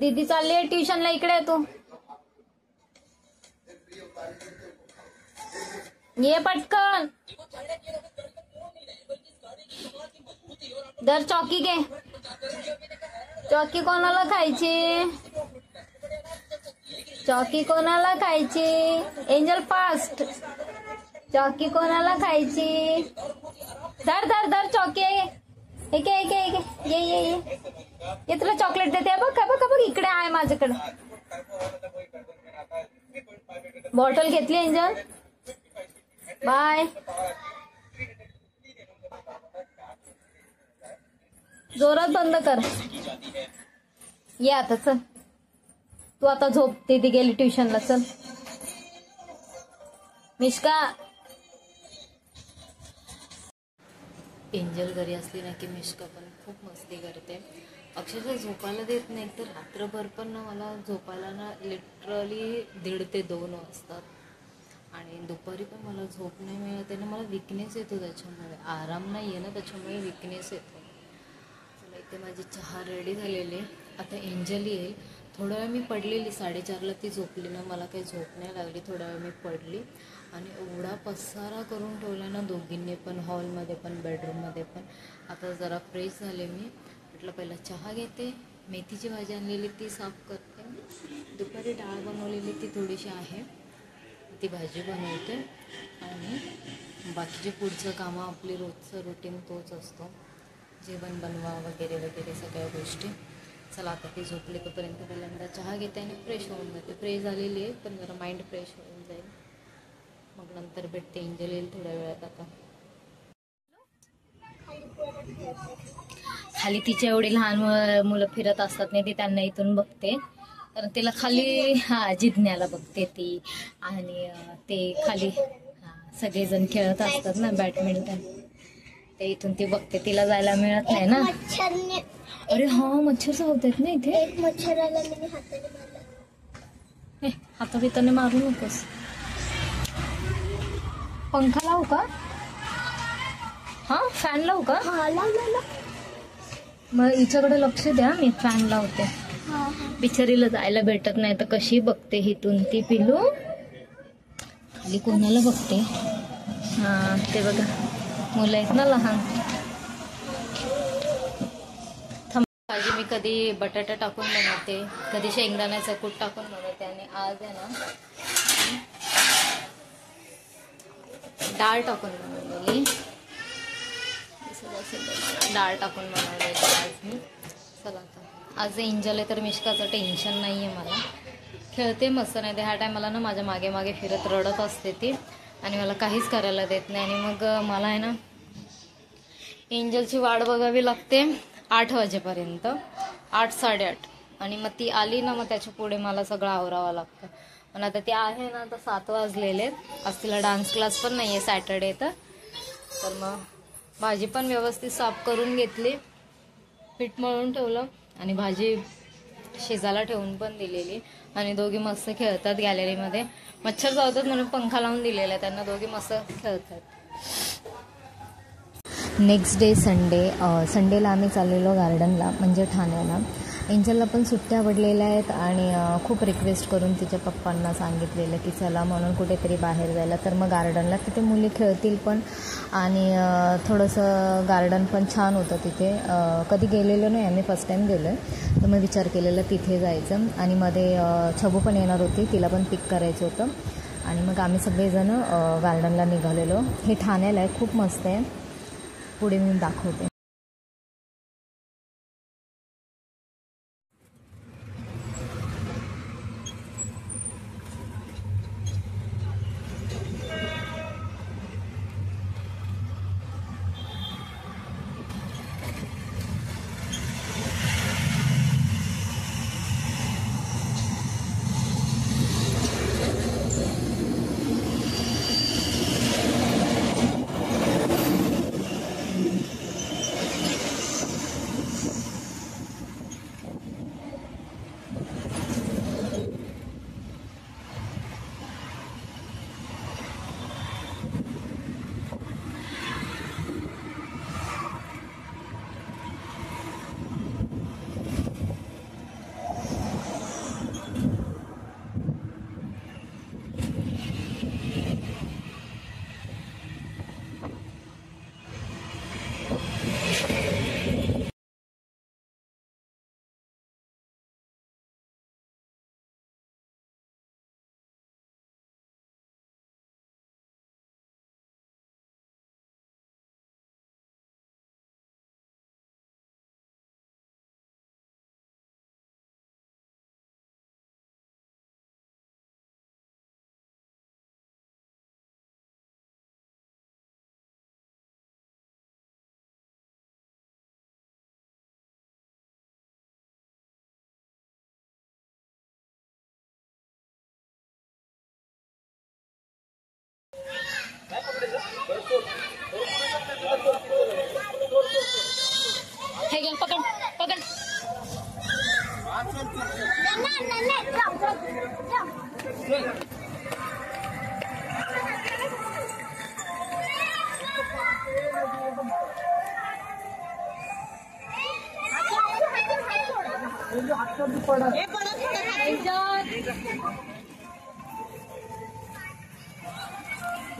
दीदी चालली आहे ट्युशनला, इकडे आहे तू, ये पटकन, दर चौकी घे, चौकी कोणाला खायची, चौकी कोणाला खायची, एंजल फास्ट, चौकी कोणाला खायची, धर धर धर चौकी, एक एक एक ये ये ये तुला चॉकलेट देते, बघ बघ बघ इकडे आहे माझ्याकडे, बॉटल घेतली एंजल, बाय, जोरात बंद कर, ये आता चल, तू आता झोप, दीदी गेली ट्युशनला, चल मिश्का. एंजल घरी असली ना की मिश्का पण खूप मस्ती करते, अक्षरशः झोपायला देत नाही, तर रात्रभर पण ना मला झोपायला ना लिटरली 1:30 ते 2 वाजतात, आणि दुपारी पण मला झोप नाही मिळत ना, मला विकनेस येतो, त्याच्यामुळे आराम नाही आहे ना, त्याच्यामुळे विकनेस येतो. चला इथे माझी चहा रेडी झालेली, आता एंजल येईल, थोडा वेळ मी पडलेली, 4:30ला ती झोपली ना, मला काही झोप नाही लागली, थोडा वेळ मी पडली, आणि एवढा पसारा करून ठेवला ना दोघींनी पण, हॉलमध्ये पण बेडरूममध्ये पण. आता जरा फ्रेश झाले मी, म्हटलं पहिला चहा घेते, मेथीची भाजी आणलेली ती साफ करते, दुपारी डाळ बनवलेली ती थोडीशी आहे, ती भाजी बनवते, आणि बाकीचे पुढचं कामं आपली रोजचं रुटीन तोच असतो, जेवण बनवा वगैरे वगैरे सगळ्या गोष्टी. चला आता ती झोपली तोपर्यंत पहिल्यांदा चहा घेते आणि फ्रेश होऊन जाते, फ्रेश झालेली आहे पण जरा माइंड फ्रेश होऊन जाईल, मग नंतर भेटते, एंजल येईल थोड्या वेळात. आता खाली तिचे एवढे लहान मुलं फिरत असतात नाही, ती त्यांना इथून बघते, तर तिला खाली जिज्ञाला बघते ती, आणि ते खाली सगळेजण खेळत असतात ना बॅडमिंटन, ते इथून ती बघते, तिला जायला मिळत नाही ना. अरे हा मच्छर चावतात ना इथे, एक मच्छराला मी हाताने मारला, हाताने मारू नकोस, पंखा लावू का, हा फॅन लावू का, हा लाव, मग हिच्याकडे लक्ष द्या, मी फॅन लावते, बिचारीला जायला भेटत नाही तर कशी बघते इथून ती पिलू, खाली कोणाला बघते, हा ते बघा मुलं आहेत ना लहान. भाजी मी कधी बटाटा टाकून बनवते, कधी शेंगदाण्याचं कूट टाकून बनवते, आणि आज आहे ना डाळ टाकून बनवलेली, डाळ टाकून बनवलेली आज मी. चला आता आज एंजल आहे तर मिश्काचं टेन्शन नाही आहे, मला खेळते मस्त, नाही तर ह्या टायमाला ना माझ्या मागे मागे फिरत रडत असते ती, आणि मला काहीच करायला देत नाही, आणि मग मला आहे ना एंजलची वाट बघावी लागते 8 वाजेपर्यंत, 8 साडेआठ, आणि मग ती आली ना मग त्याच्या पुढे मला सगळं आवरावं लागतं. पण आता ती आहे ना, तर 7 वाजलेले, आज तिला डान्स क्लास पण नाही आहे सॅटर्डे, तर मग भाजी पण व्यवस्थित साफ करून घेतली, पीठ मळून ठेवलं, आणि भाजी शिजायला ठेवून पण दिलेली, आणि दोघी मस्त खेळतात गॅलरीमध्ये, मच्छर चावतात म्हणून पंखा लावून दिलेला आहे त्यांना, दोघी मस्त खेळतात. नेक्स्ट डे संडेला आम्ही चाललेलो गार्डनला, म्हणजे ठाण्याला. एंजलला पण सुट्ट्या पडलेल्या आहेत, आणि खूप रिक्वेस्ट करून तिच्या पप्पांना सांगितलेलं की चला म्हणून कुठेतरी बाहेर जायला, तर मग गार्डनला, तिथे मुली खेळतील पण, आणि थोडंसं गार्डन पण छान होतं तिथे, कधी गेलेलो नाही आम्ही, फर्स्ट टाईम गेलो आहे, तर मग विचार केलेला तिथे जायचं, आणि मध्ये छबू पण येणार होती, तिला पण पिक करायचं होतं, आणि मग आम्ही सगळेजण गार्डनला निघालेलो. हे ठाण्याला आहे, खूप मस्त आहे, पुढे मी दाखवते.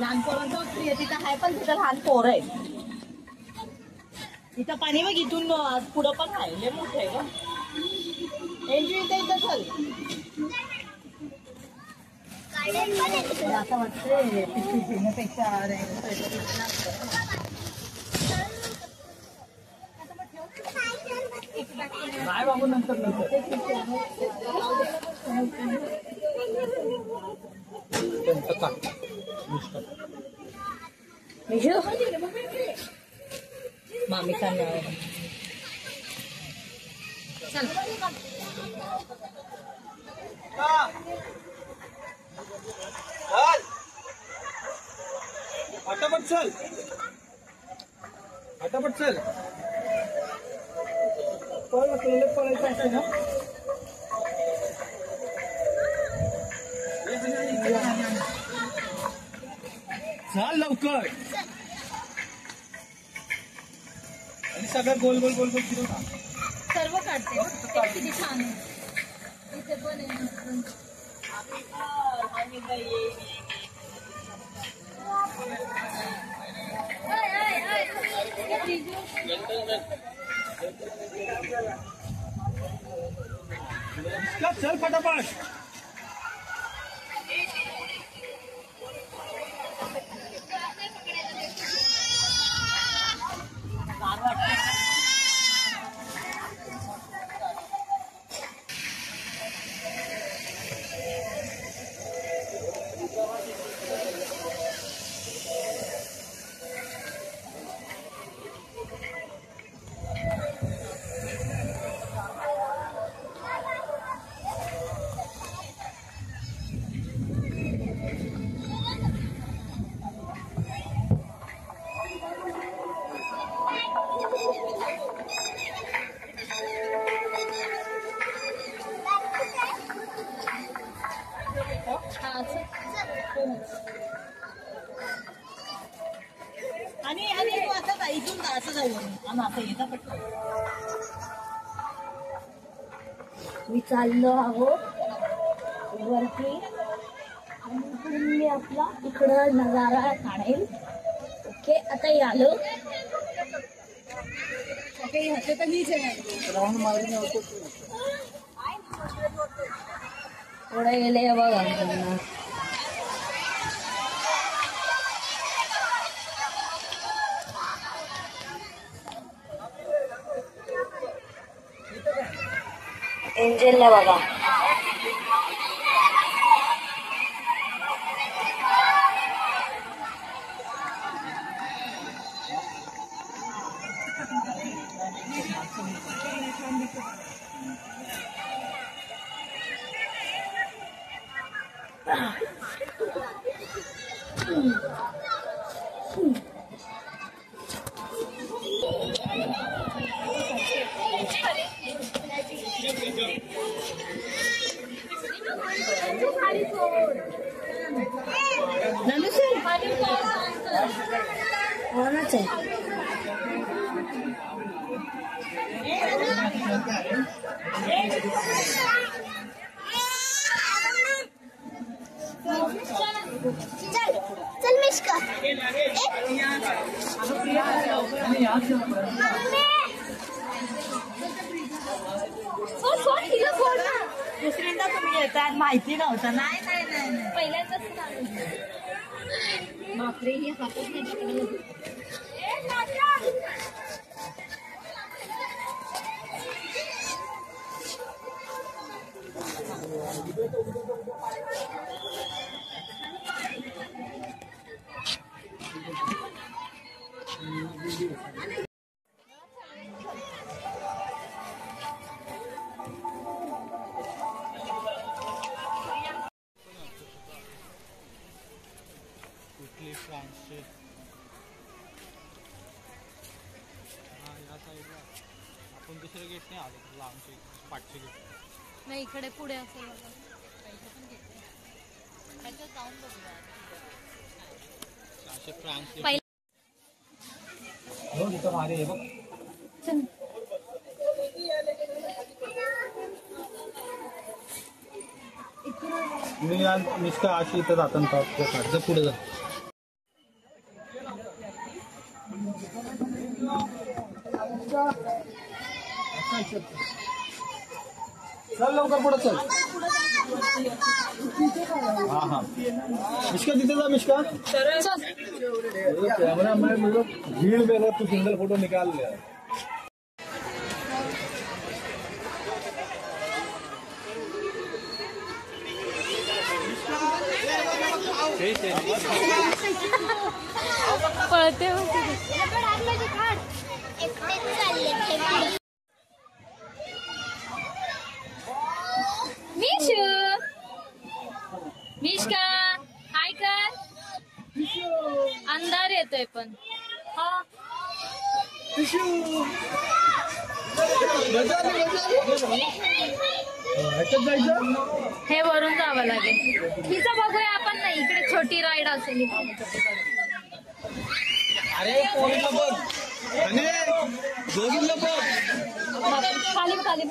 लहान पोरांचं तिथं आहे पण तिथं लहान पोर आहे. इथं पाणी बघ इथून पुढं पण आहे लय मोठं आहे ग. एंट्री इथं चल. असं वाटतंय पेक्षा काय बाबू नंतर मामी सांगा चल फटाफट चल फटाफट चल. पळायचं असते ना. चल लवकर आणि सगळं गोल गोल गोल गोल फिरव. सर्व काढते किती छान आहे. इथे पण चल फटाफट. आणि तू आता इथून असं जाऊ आणि आता येता पटकन. मी चाललो आहोत वरती आणि तुम्ही आपला इकडं नजारा काढेल. ओके आता आलो. ओके ह्याचे तर हीच आहे राऊंड मारून होतो. पुढे गेले बघा त्यांना. एंजलला बघा. कोणाच आहे चल मिश्का दुसऱ्यांदा तुम्ही येतात माहिती नव्हतं. नाही नाही नाही पहिल्यांदाच बापरे ही हातात नाही. कुठली फ्रान्सचे या साईडला आपण दुसऱ्या गेट नाही आलो. लांबचे पाठचे गेट नाही इकडे पुढे असेल जाऊन बघूया. असे फ्रान्स हो तिथं भारी आहे बघ. मी आज मिस्का अशी इथं जाताना पुढे जा. चल लवकर पुढे चल. हाँ हाँ मिश्का तिथे जा मिश्का. कैमरा मैन मतलब भीड़ में अगर तू सिंगल फोटो निकाल ले. पळते मिशू मिश्का हाय कर. अंधार येतोय पण हे वरून जावं लागेल. हिचं बघूया आपण. नाही इकडे छोटी राईड असेल. अरे पोरीला बघ. दोघींना बघ. खाली खाली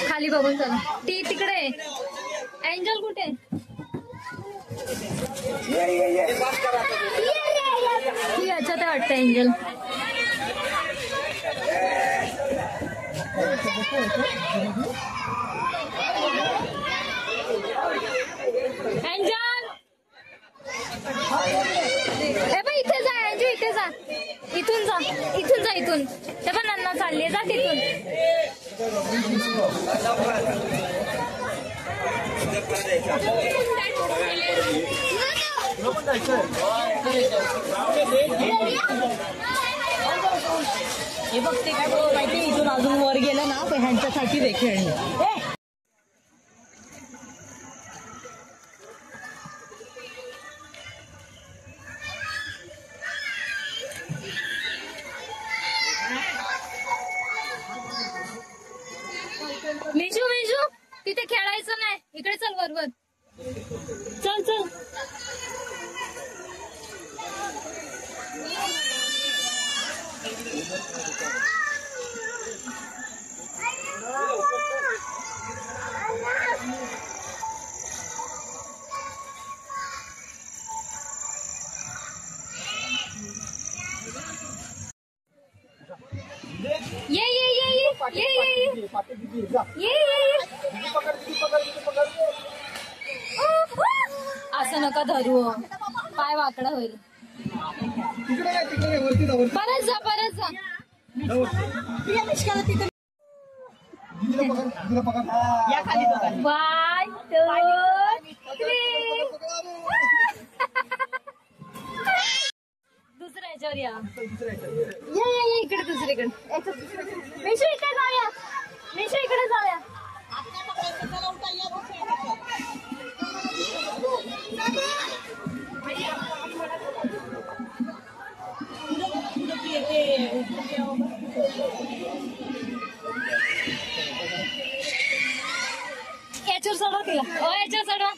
खाली बघून चला. ती तिकडे एंजल कुठे. ती याच्यात वाटतं एंजल. एंजल हे बघ इथे जा. एंजल इथे जा. इथून जा इथून जा इथून. ते पण नन्ना चालली जा तिथून. हे बघ ते काय माहिती इथून अजून वर गेलं ना तर ह्यांच्यासाठी रे खेळणी. मिशू मिशू तिथे खेळायचं नाही. इकडे चल वरवर. चल चल. ये ये ये ये ये ये ये असं नका धरू. पाय वाकडा होईल. परत जा परत जा. या खाली दोघांनी. 1 2 3 दुसऱ्या याच्यावर या. ये इकडे दुसरीकडे. मिशू इकडे जाऊया. मिशू इकडे जाऊया. याच्यावर चढवा तिला. याच्यावर चढवा.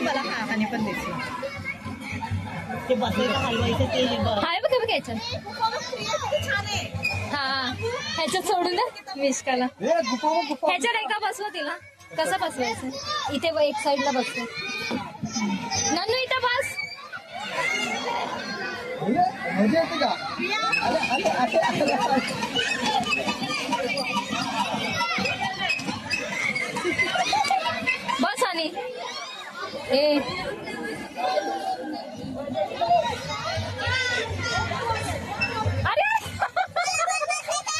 मला हानी पण द्यायची. ते बसायला हलवायचं ते हाय बघ बघ याच्यात. हा ह्याच्यात सोडून द्या मिश्काला. ह्याच्यात एकदा बसवा तिला. कसं बसवायचं. इथे एक साईडला बसतो. नन्नू इथं बस. बस आणि ए अरे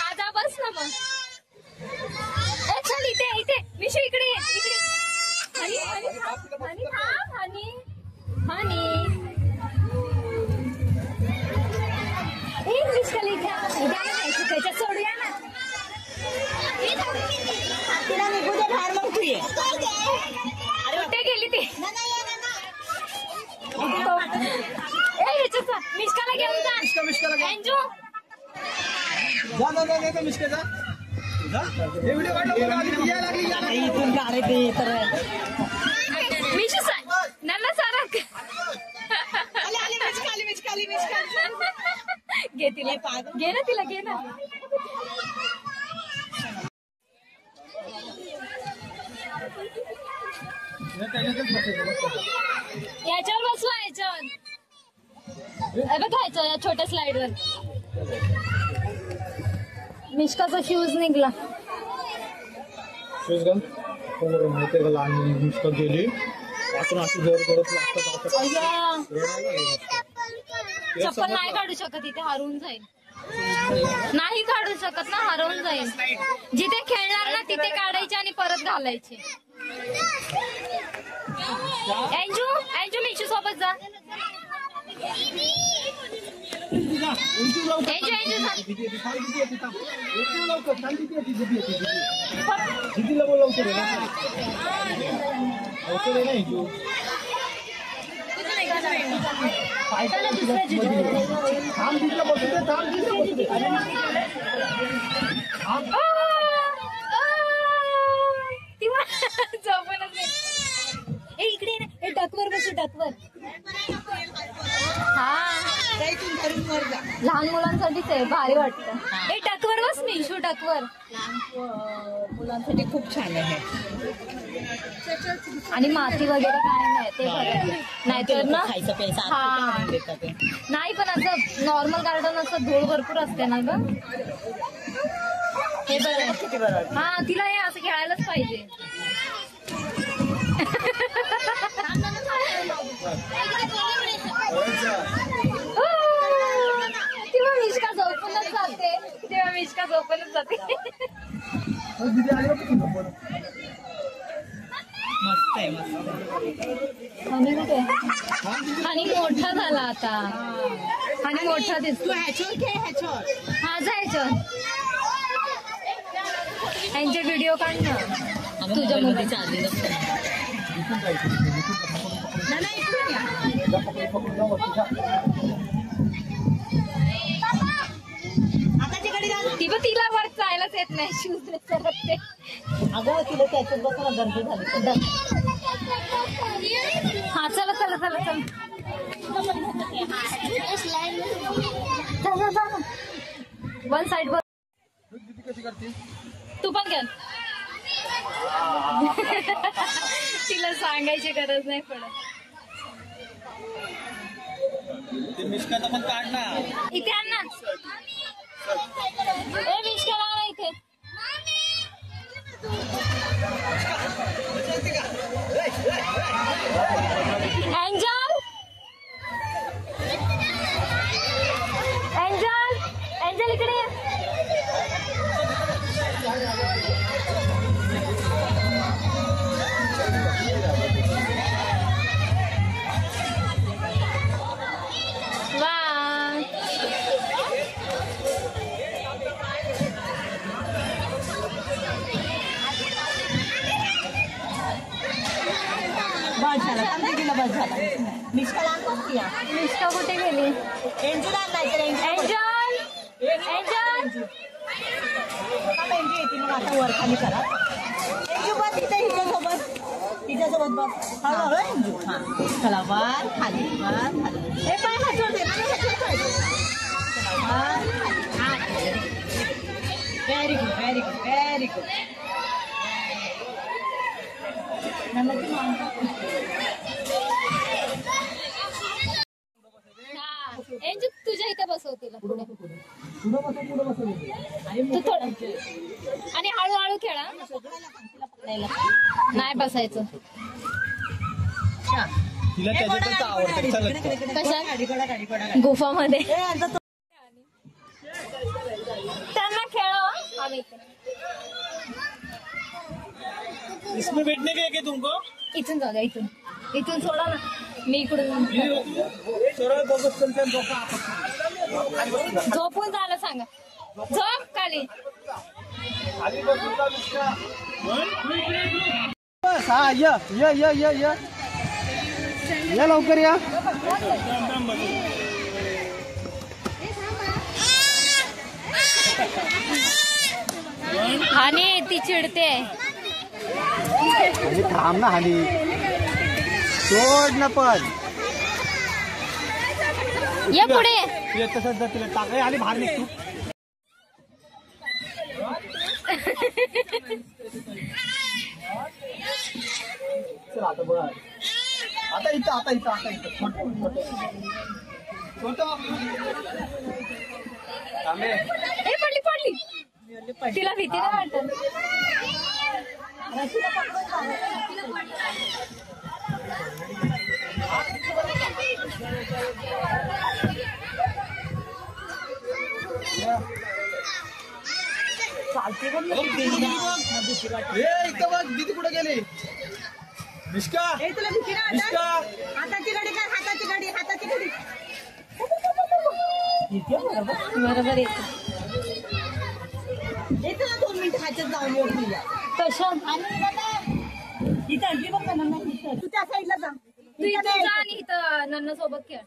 आता बस ना मग. चल इथे इथे मिशू इकडे इकडे. आणि आणि आणि मिशकाला इथे त्याच्यात सोडूया ना. तिला निघू दे बाहेर मग तू ये. अरे कुठे गेली ती. मिशकाला घेऊन जा. एंजू जा मिश्का जा. इथून गाडी ते तर मिशू नन्ना सारा घे तिला. घे ना तिला. घे ना. याच्यावर बसवा याच्यावर बघायचं या छोट्या स्लाइड वर. मिष्काचा शूज निघला. शूज घाल माहिती का लहान मिस्टर गेली आपण अशी जर करत लागतात. चप्पल नाही काढू शकत इथे हरवून जाईल. नाही काढू शकत ना हरवून जाईल. जिथे खेळणार ना तिथे काढायचे आणि परत घालायचे. एंजू एंजू मिशू सोबत जा. एंजू एंजू झोपणच नाही. इकडे हे डकवर बसू डकवर. हा लहान मुलांसाठीच आहे भारी वाटतं. हे डकवर बस मिशू डकवर. मुलांसाठी खूप छान आहे. आणि माती वगैरे काय नाही ते बरं. नाहीतर ना खायचं पैसा हा नाही पण असं नॉर्मल गार्डन असं धूळ भरपूर असते ना ग. हे बरं किती बरं. हा तिला हे असं खेळायलाच पाहिजे. तेव्हा मिष्का झोपूनच जाते. तेव्हा मिष्का झोपूनच जाते. मस्त आहे मस्त. आणि कुठे आणि मोठा झाला आता. आणि मोठा दिसतो. हा जायचं यांचे व्हिडिओ काढ ना तुझ्या मुलीच्या आधी. ती पण तिला वर जायलाच येत नाही. शूज करत ते. अगं तिला त्याच्यात बसून गर्दी झाली. हा चला चला चला चला. वन साइड वर तू पण घ्या. तिला सांगायची गरज नाही पडत. मिस्काचा पण काढ ना. इथे आण ना. ए मिष्काला आणा इथे. एंजल एंजल एंजल इकडे ये. मिष्काला आणतो या. मिष्का कुठे गेली. एंजल आणलाय. एंजल एंजल एंजू येते मग आता वर खाली करा. एंजू बस तिथे तिच्यासोबत बस. हळूहळू एंजू. हा चला वर खाली वर खाली. हे पाय हातवर दे. Very good very good very good. Anju तुझ्या इथे बसव तिला पुढे. तू थोडं आणि हळूहळू खेळा. नाही बसायचं. तिला त्याच्यातच आवडतं. चल कशा गुफामध्ये त्यांना खेळावा. आम्ही इसमें बैठने का है तुमको. इथून जाऊ द्या. इथून इथून सोडा ना. मी इकडून झोपून झालं सांगा. झोप खाली. हा या या या या या या लवकर या. हानी ती चिडते. थांब ना हानी. सोड ना पण. ये पुढे. तसंच तिला टाकाय आणि बाहेर निघतो. चल आता बघ आता इथं छोट थांबे ए पडली तिला भीती नाही वाटत. चालते पण इथं बघ दीदी कुठे गेली. मिष्का तुला भीती नाही मिष्का वाटत? हाताची गाडी कर, हाताची गाडी बरोबर येते. येते ना 2 मिनिटं ह्याच्यात जाऊन येऊ तुझ्या. कशा इथं आणली बघ का नन्ना, तू त्या साईडला जा. तू इथं जा आणि इथं नन्ना सोबत खेळ.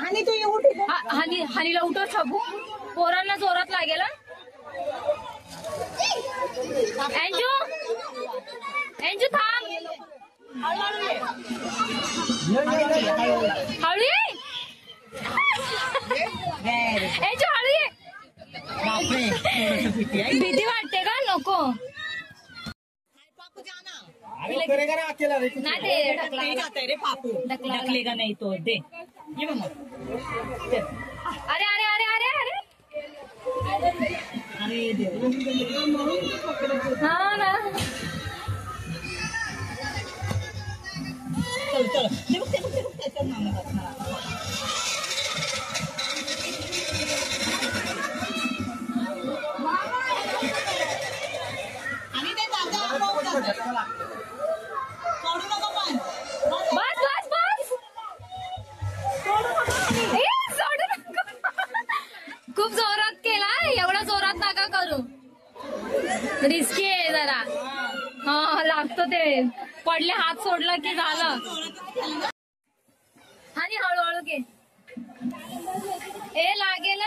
आणि तू येऊ ठिकाण हानीला उठव छबू. पोरांना जोरात लागेल. अंजू थांब. हळू ये. अंजू हळू ये. भीती वाटते का? नको करेगा ना अकेला रे. नाही ते ढकला. जाते रे पापू, ढकलेगा नाही तो. दे ये मग. अरे अरे अरे अरे अरे अरे देव. हा ना. चल ते बघ त्याच्यात नाव बसणार. आणि ते दादा सोडू नको पण. बस ए, सोडू नको. खूप जोरात केला. एवढा जोरात नका करू. रिस्की आहे जरा. हा लागतो ते. पडले हात सोडला की झालं. आणि हळूहळू घे. ए लागेल.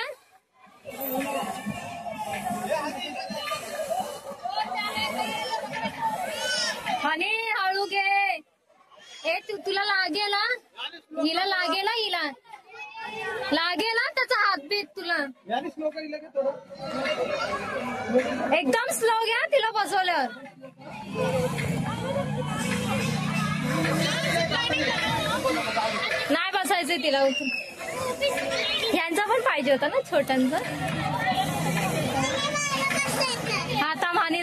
आणि हळू घे. ए तुला लागेल. हिला लागेल. लागेल त्याचा हात बीत तुला. स्लो करील का थोडं. एकदम स्लो घ्या तिला बसवल्यावर. नाही बसायचंय तिला. ह्यांचा पण पाहिजे होता ना छोट्यांचा. आता हानी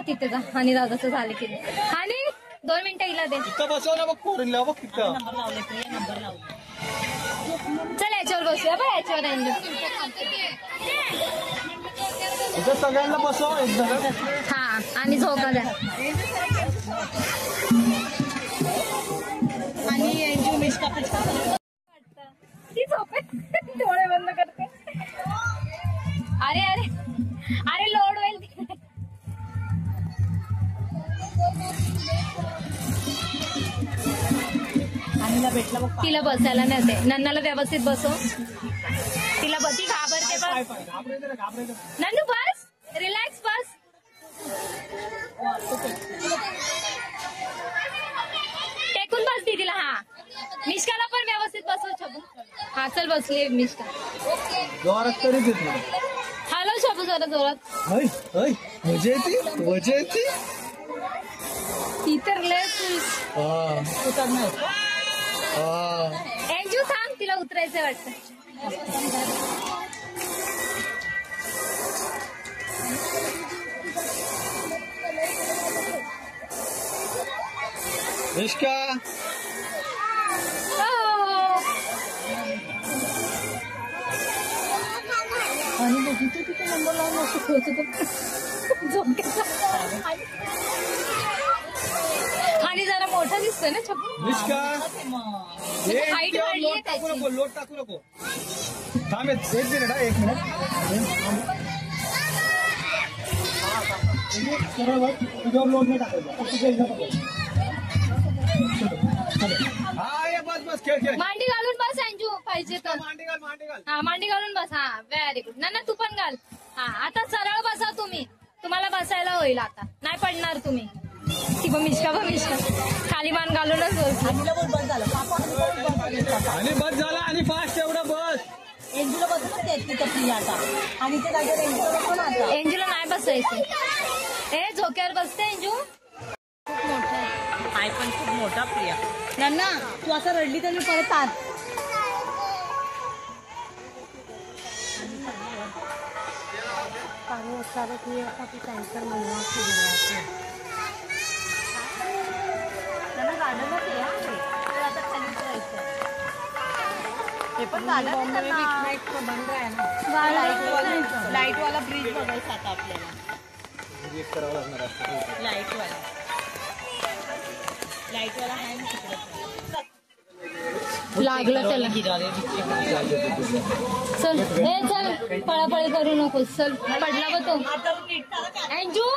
तिथे जा. हानी दादाचं झाले की. हानी 2 मिनिटं हिला दे. इथं बसव ना बघ पोरीला बघ तिथं. नंबर लावले प्रिया, नंबर लावले. चल याच्यावर बसूया बा. याच्यावर इथं सगळ्यांना बसव एक जण. हा आणि झोका द्या. आणि अंजू मिष्का ती झोपे. डोळे बंद करते. अरे अरे अरे लोड होईल. आणीला भेटला बघ. तिला बसायला नाही येते. नन्नाला व्यवस्थित बसव. तिला ती घाबरते. बस नन्नू बस. रिलॅक्स बस. टेकून बस दीदीला. हा मिष्काला पण व्यवस्थित बसव छबू. हा चल बसली मिष्का. जोरात तरी देत नाही. हॅलो छबू जरा जोरात. मजा येते. ती तर लय. अंजू थांब. तिला उतरायचं वाटतं. मिष्का आणि बघितलं तिथे नंबर लावून असं खेळत आणि जरा मोठा दिसतोय ना छपू. मिष्का हाईट वाढली आहे टाकू त्याची. नको. लोट टाकू नको. थांब एक मिनिट. 1 मिनिट. तुझ्यावर लोट नाही टाकायचं. हा ये बस खेळ. मांडी घालून बस अंजू पाहिजे तर. मांडी घाल. हा मांडी घालून बस. हा व्हेरी गुड. ना तू पण घाल. हा आता सरळ बसा तुम्ही. तुम्हाला बसायला होईल आता. नाही पडणार तुम्ही. ती मिष्का खाली मान घालूनच बस. आणीला पण बस झालं. आणि बस झाला. आणि फास्ट एवढं बस. एंजूला बसूनच येत तिथं प्रिया आता. आणि ते जागेवर एंजूला पण आता. एंजूला नाही बसायचं. ए झोक्यावर बसते. असं रडली तर मी परत आत. पाणी असणार की आता ती टँकर मिळणार त्यांना गार्डनच आहे तर आता खाली जायचं. हे पण गार्डन लाईट वाला ब्रिज बघायचा आता आपल्याला. लाईट वाला आहे ना तिकडे. लागलं त्याला. चल हे चल पळापळी करू नको. चल पडला बघ तो. अंजू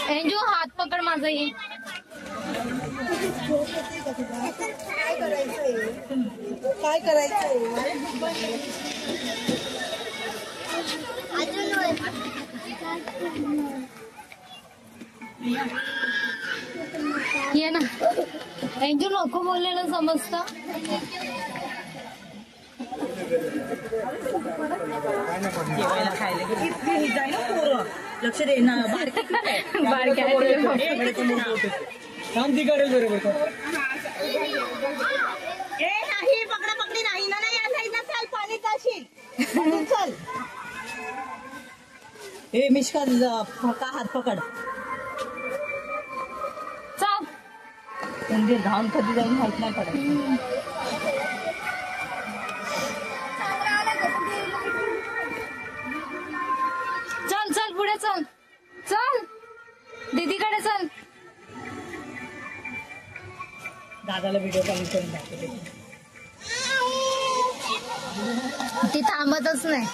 अंजू हात पकड माझा. ये काय करायचंय ये ना अंजू नको बोललेलं समजतं. जेवायला खायला गेली जाय ना पोरं. लक्ष दे ना बारक्या ए नाही पकडा पकडी नाही ना नाही या साईडला चाल पाणी जाशील. चल ए मिश्का का हात पकड. चल मंदिर धावून कधी जाऊन माहित नाही पडत. चल चल पुढे चल. चल दीदीकडे चल. दादाला व्हिडिओ कॉल करून दाखवते. ती थांबतच नाही.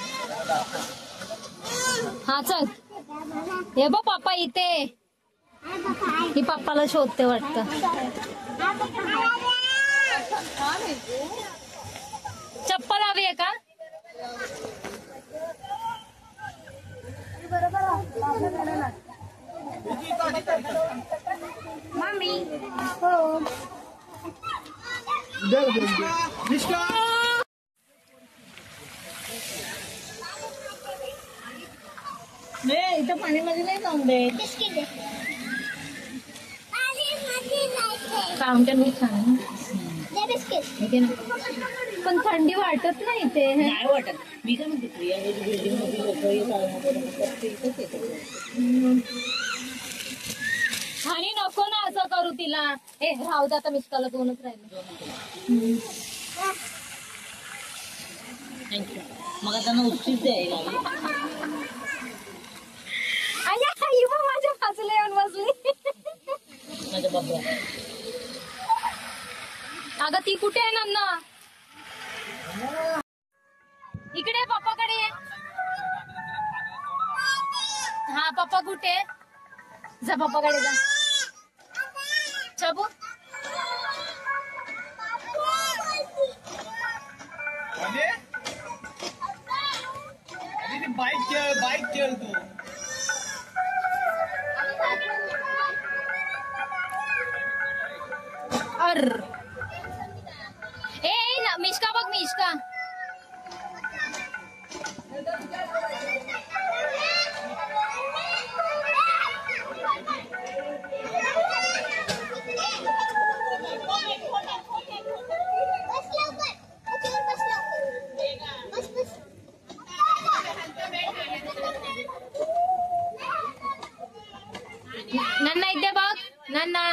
हा चल. हे बघ पप्पा इथे. ही पप्पाला शोधते वाटतं. चप्पल हवी आहे का? मम्मी हो. इथं पाणीमध्ये नाही जाऊन दे. काउंटर मी छान पण थंडी वाटत नाही ते. नाही वाटत. मी काय म्हणते प्रिया हे बिल्डिंग मध्ये लोक आणि नको ना असं करू तिला. ए राहू दे आता मिस्काला दोनच राहिले. थँक्यू. मग त्यांना उत्सुक द्यायला माझ्या बाजूला येऊन बसली. माझ्या बाबा. अगं ती कुठे आहे नन्ना? इकडे पप्पाकडे ये. हा पप्पा कुठे? जा पप्पाकडे जा. चाबू बाईक खेळ तू. अर ए ना मिश्का बघ मिश्का. नन्ना इथे बघ. नन्ना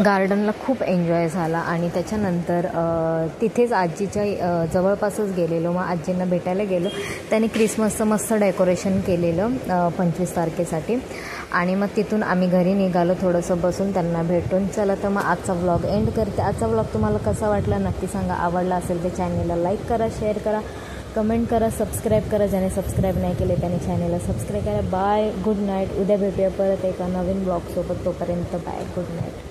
गार्डनला खूप एन्जॉय झाला आणि त्याच्यानंतर तिथेच आजीच्या जवळपासच गेलेलो. मग आजींना भेटायला गेलो. त्यांनी क्रिसमसचं मस्त डेकोरेशन केलेलं 25 तारखेसाठी. आणि मग तिथून आम्ही घरी निघालो थोडंसं बसून त्यांना भेटून. चला तर मग आजचा व्लॉग एंड करते. आजचा व्लॉग तुम्हाला कसा वाटला नक्की सांगा. आवडला असेल तर चॅनलला लाईक करा, शेअर करा, कमेंट करा, सबस्क्राईब करा. ज्याने सबस्क्राईब नाही केले त्याने चॅनलला सबस्क्राईब करा. Bye, good night. उद्या भेटूया परत एका नवीन ब्लॉगसोबत. तोपर्यंत बाय, गुड नाईट.